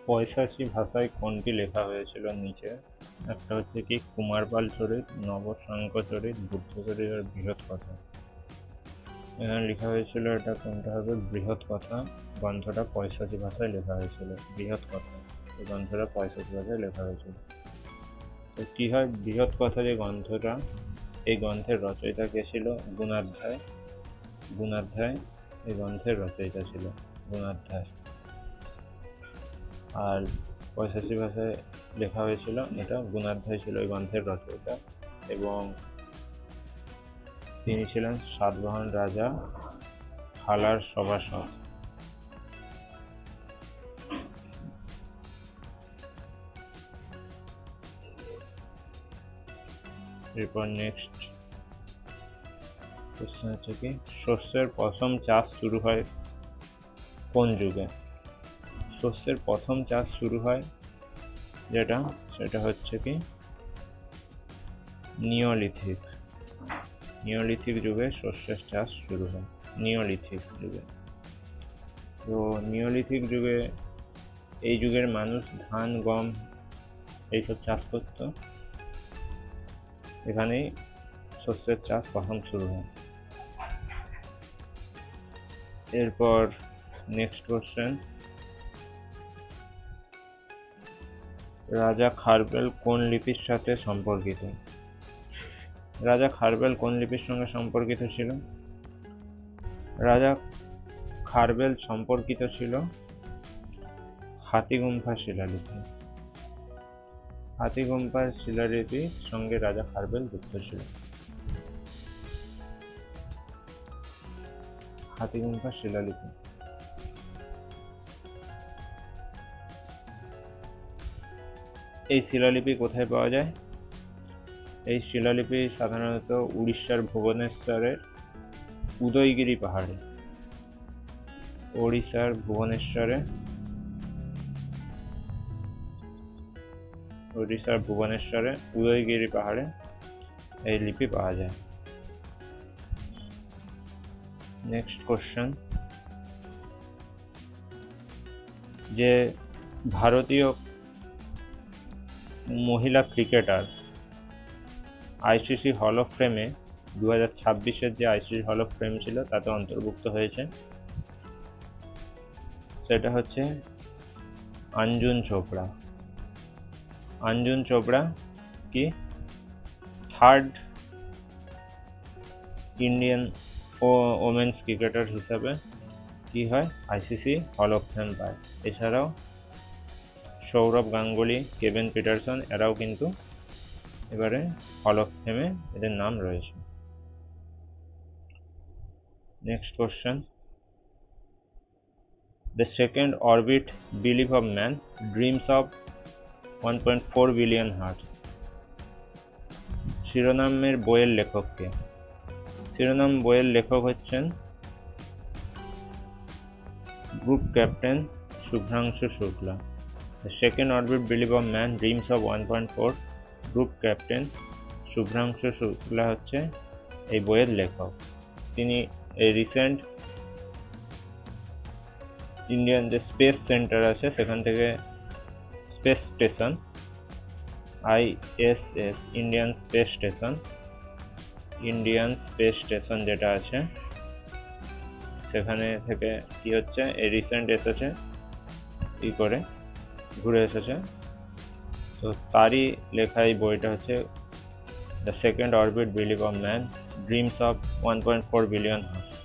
পয়সাচি ভাষায় কোনটি লেখা হয়েছিল নিচে? একটা হচ্ছে কি কুমারপাল চরিত, নবশঙ্খ চরিত, বুদ্ধচরিত আর বৃহৎ কথা। এখানে লেখা হয়েছিল এটা কোনটা হবে? বৃহৎ কথা। গ্রন্থটা পয়সাচি ভাষায় লেখা হয়েছিল। বৃহৎ কথা এই গ্রন্থটা পয়সাচি ভাষায় লেখা হয়েছিল। তো কি হয়, বৃহৎ কথা যে গ্রন্থটা, এই গ্রন্থের রচয়িতা কে ছিল? গুণাধ্যায়। গুণাধ্যায় এই গ্রন্থের রচয়িতা ছিল, গুণাধ্যায়। আর পয়সাচি ভাষায় লেখা হয়েছিল, এটা গুণাধ্যায় ছিল এই গ্রন্থের রচয়িতা, এবং তিনি ছিলেন সাতবাহন রাজা হালার সভাসদ। এরপর নেক্সট কোশ্চেন হচ্ছে কি শস্যের প্রথম চাষ শুরু হয় কোন যুগে? শস্যের প্রথম চাষ শুরু হয় যেটা, সেটা হচ্ছে কি নিওলিথিক। নিওলিথিক যুগে শস্যের চাষ শুরু হয়, নিওলিথিক যুগে। তো নিওলিথিক যুগে এই যুগের মানুষ ধান, গম এইসব চাষ করত। এখানেই শস্যের চাষ প্রথম শুরু হয়। এরপর নেক্সট কোশ্চেন, রাজা খারবেল কোন লিপির সাথে সম্পর্কিত? রাজা খারবেল কোন লিপির সঙ্গে সম্পর্কিত ছিল? রাজা খারবেল সম্পর্কিত ছিল হাতিগুম্ফা শিলালিপি। হাতিগুম্ফার শিলালিপির সঙ্গে রাজা খারবেল যুক্ত ছিল। হাতিগুম্ফার শিলালিপি। এই শিলালিপি কোথায় পাওয়া যায়? এই শিলালিপি সাধারণত উড়িষ্যার ভুবনেশ্বরের উদয়গিরি পাহাড়ে। ওড়িশার ভুবনেশ্বরে উদয়গিরি পাহাড়ে এই লিপি পাওয়া যায়। নেক্সট কোশ্চেন, যে ভারতীয় মহিলা ক্রিকেটার আইসিসি হল অফ ফেমে 2026-এর যে আইসিসি হল অফ ফেম ছিল তাতে অন্তর্ভুক্ত হয়েছে, সেটা হচ্ছে অঞ্জুম চোপড়া। অঞ্জুম চোপড়া কি থার্ড ইন্ডিয়ান ওমেন্স ক্রিকেটার হিসাবে কি হয় আইসিসি হল অফ ফেম পায়। এছাড়াও সৌরভ গাঙ্গুলি, কেভিন পিটারসন এরাও কিন্তু এবারে হল অফ ফেমে এদের নাম রয়েছে। Next question, The second orbit belief of man dreams of 1.4 billion hearts শিরোনামের বইয়ের লেখক কে? শিরোনাম বইয়ের লেখক হচ্ছেন group captain Subhrangshu Shukla. The second orbit belief of man dreams of 1.4 group captain Subhrangshu Shukla হচ্ছে এই বইয়ের লেখক। তিনি এই রিসেন্ট ইন্ডিয়ান যে স্পেস সেন্টার আছে সেখান থেকে space station ISS Indian space station যেটা আছে সেখানে থেকে কি হচ্ছে এই রিসেন্ট এসেছে, ই করে ঘুরে এসেছে। তো তারই লেখা এই বইটা হচ্ছে the second orbit believe of man dreams of 1.4 billion hertz.